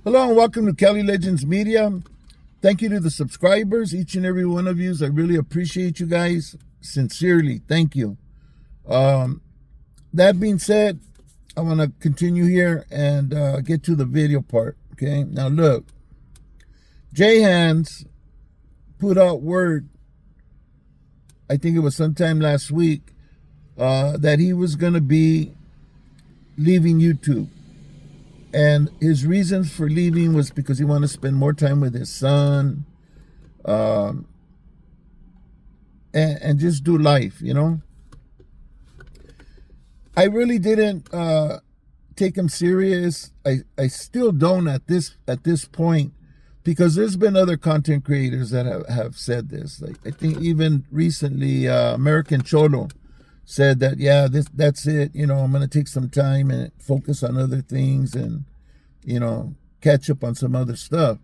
Hello and welcome to Cali Legends Media. Thank you to the subscribers, each and every one of you. I really appreciate you guys. Sincerely, thank you. That being said, I want to continue here and get to the video part. Okay, now look, Jay Hands put out word, I think it was sometime last week, that he was going to be leaving YouTube. And his reasons for leaving was because he wanted to spend more time with his son, and just do life, you know. I really didn't take him serious. I still don't at this point, because there's been other content creators that have said this. Like, I think even recently, American Cholo said that, yeah, that's it. You know, I'm going to take some time and focus on other things and, you know, catch up on some other stuff.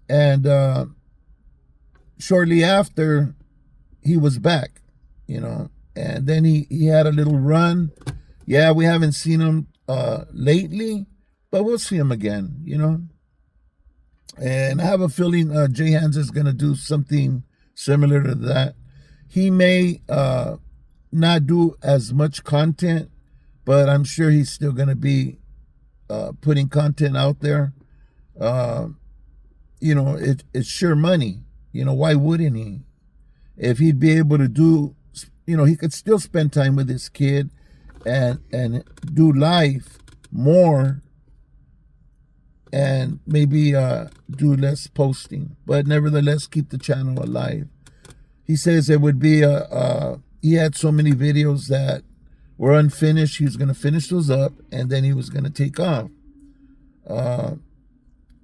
And shortly after, he was back, you know, and then he had a little run. Yeah, we haven't seen him lately, but we'll see him again, you know. And I have a feeling Jay Hands is going to do something similar to that. He may not do as much content, but I'm sure he's still going to be putting content out there. You know, it's sure money. You know, why wouldn't he? If he'd be able to do, you know, he could still spend time with his kid and do life more, and maybe do less posting, but nevertheless keep the channel alive. He says it would be he had so many videos that were unfinished. He was going to finish those up, and then he was going to take off.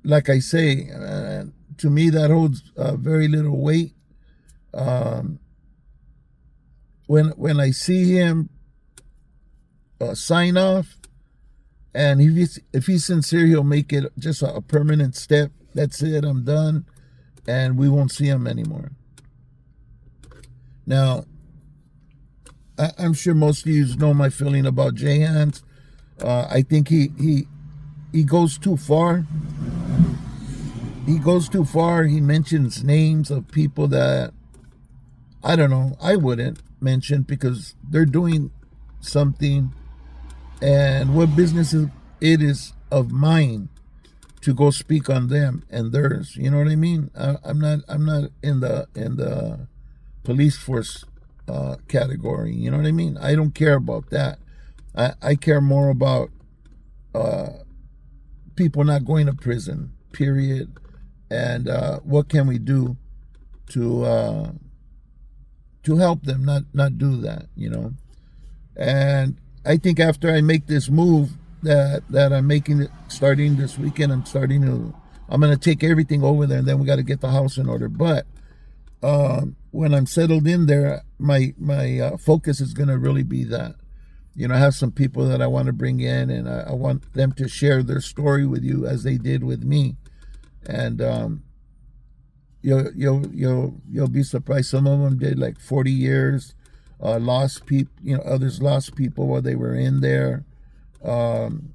Like I say, to me, that holds very little weight. When I see him sign off, and if he's sincere, he'll make it just a permanent step. That's it, I'm done, and we won't see him anymore. Now, I'm sure most of you know my feeling about Jay Hands. I think he goes too far. He goes too far. He mentions names of people that, I don't know, I wouldn't mention, because they're doing something, and what business it is of mine to go speak on them and theirs. You know what I mean? I'm not in the police force category. You know what I mean? I don't care about that. I care more about people not going to prison, period, and what can we do to help them not do that, you know. And I think after I make this move that I'm making, it starting this weekend, I'm going to take everything over there, and then we got to get the house in order. But when I'm settled in there, my focus is going to really be that. You know, I have some people that I want to bring in, and I want them to share their story with you as they did with me. And you'll be surprised. Some of them did like 40 years, lost people. You know, others lost people while they were in there. You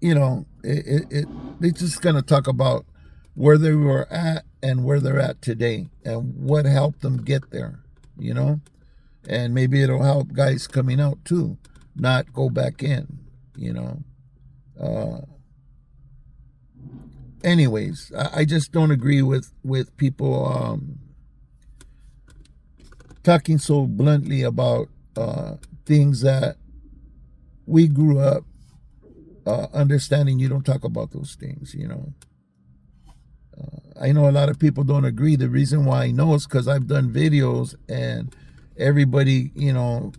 know, they're just gonna talk about where they were at and where they're at today, and what helped them get there. You know, and maybe it'll help guys coming out too, not go back in. You know. Anyways, I just don't agree with people talking so bluntly about things that we grew up understanding. You don't talk about those things, you know. I know a lot of people don't agree. The reason why I know is because I've done videos, and everybody, you know,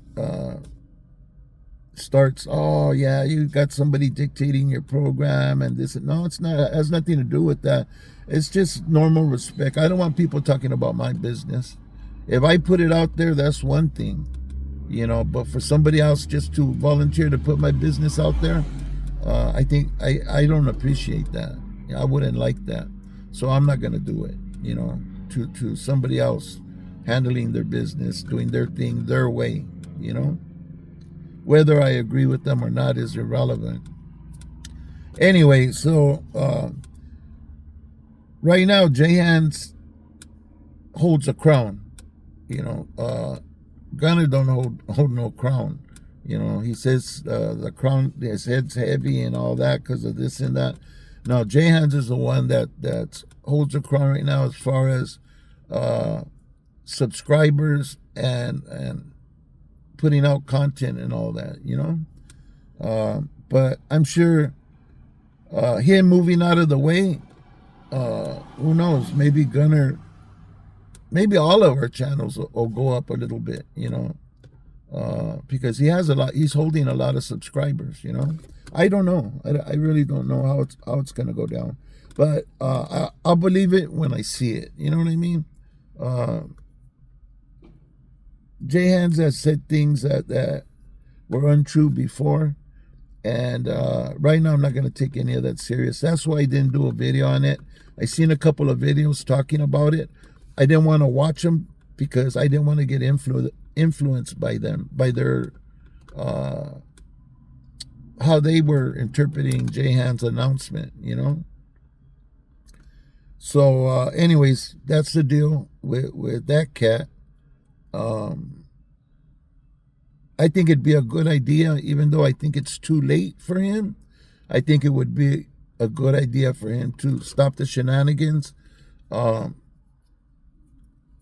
starts, oh yeah, you got somebody dictating your program and this. No, it's not. It has nothing to do with that. It's just normal respect. I don't want people talking about my business. If I put it out there, that's one thing, you know, but for somebody else just to volunteer to put my business out there, I think I don't appreciate that. I wouldn't like that. So I'm not going to do it, you know, to somebody else handling their business, doing their thing their way, you know. Whether I agree with them or not is irrelevant. Anyway, so right now Jay Hans holds a crown. You know, Gunner don't hold no crown. You know, he says the crown, his head's heavy and all that because of this and that. Now, Jay Hans is the one that holds the crown right now as far as subscribers and putting out content and all that, you know. But I'm sure him moving out of the way, who knows? Maybe Gunner, maybe all of our channels will go up a little bit, you know. Because he has a lot, he's holding a lot of subscribers, you know. I don't know. I really don't know how it's gonna go down, but I'll believe it when I see it. You know what I mean? Jay Hans has said things that were untrue before, and right now I'm not gonna take any of that serious. That's why I didn't do a video on it. I seen a couple of videos talking about it. I didn't want to watch them because I didn't want to get influenced by them, by their how they were interpreting Jay Hans' announcement, you know. So anyways, that's the deal with that cat. I think it'd be a good idea, even though I think it's too late for him. I think it would be a good idea for him to stop the shenanigans.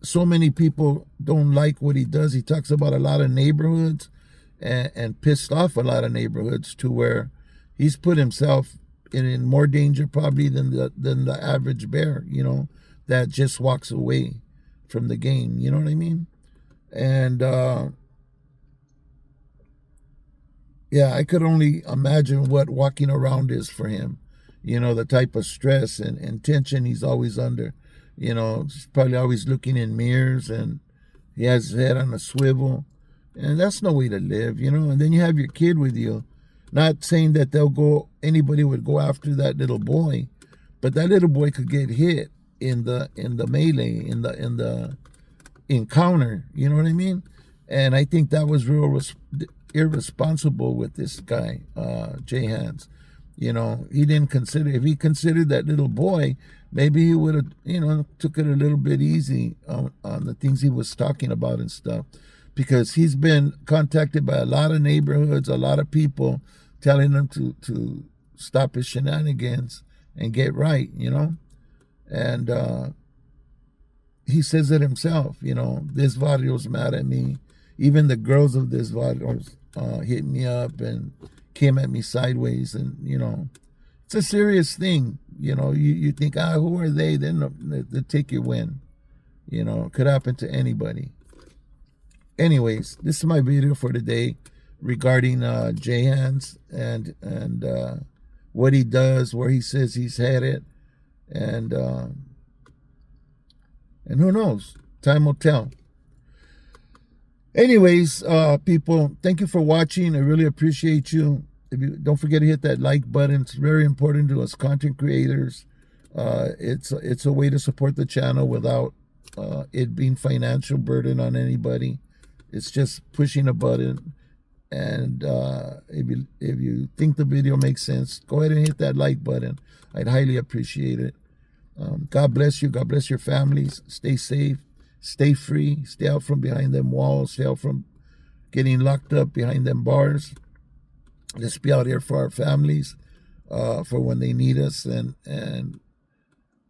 So many people don't like what he does. He talks about a lot of neighborhoods and pissed off a lot of neighborhoods to where he's put himself in more danger probably than the average bear, you know, that just walks away from the game. You know what I mean? And yeah, I could only imagine what walking around is for him. You know, the type of stress and tension he's always under. You know, he's probably always looking in mirrors, and he has his head on a swivel. And that's no way to live, you know. And then you have your kid with you. Not saying that anybody would go after that little boy, but that little boy could get hit in the melee, in the encounter. You know what I mean? And I think that was real irresponsible with this guy, Jay Hans. You know, he didn't consider, if he considered that little boy, maybe he would have, you know, took it a little bit easy on the things he was talking about and stuff. Because he's been contacted by a lot of neighborhoods, a lot of people telling him to stop his shenanigans and get right, you know. And he says it himself, you know, this barrio's mad at me. Even the girls of this barrio hit me up and came at me sideways, and you know, it's a serious thing. You know, you think, who are they? Then they take your win. You know, it could happen to anybody. Anyways, this is my video for today regarding Jay Hans and what he does, where he says he's headed, and who knows? Time will tell. Anyways, people, thank you for watching. I really appreciate you. Don't forget to hit that like button. It's very important to us content creators. It's a way to support the channel without it being financial burden on anybody. It's just pushing a button. And if you think the video makes sense, go ahead and hit that like button. I'd highly appreciate it. God bless you. God bless your families. Stay safe. Stay free. Stay out from behind them walls. Stay out from getting locked up behind them bars. Let's be out here for our families, for when they need us, and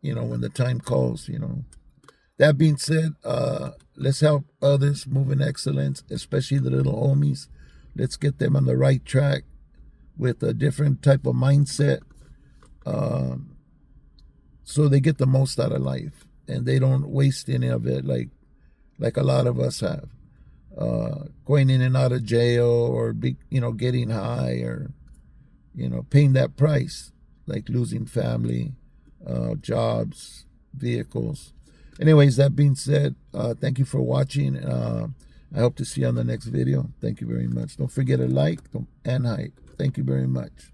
you know, when the time calls, you know. That being said, let's help others move in excellence, especially the little homies. Let's get them on the right track with a different type of mindset, so they get the most out of life and they don't waste any of it like a lot of us have. Going in and out of jail, or getting high, or paying that price, like losing family, jobs, vehicles. Anyways, that being said, thank you for watching. I hope to see you on the next video. Thank you very much. Don't forget to like and hype. Thank you very much.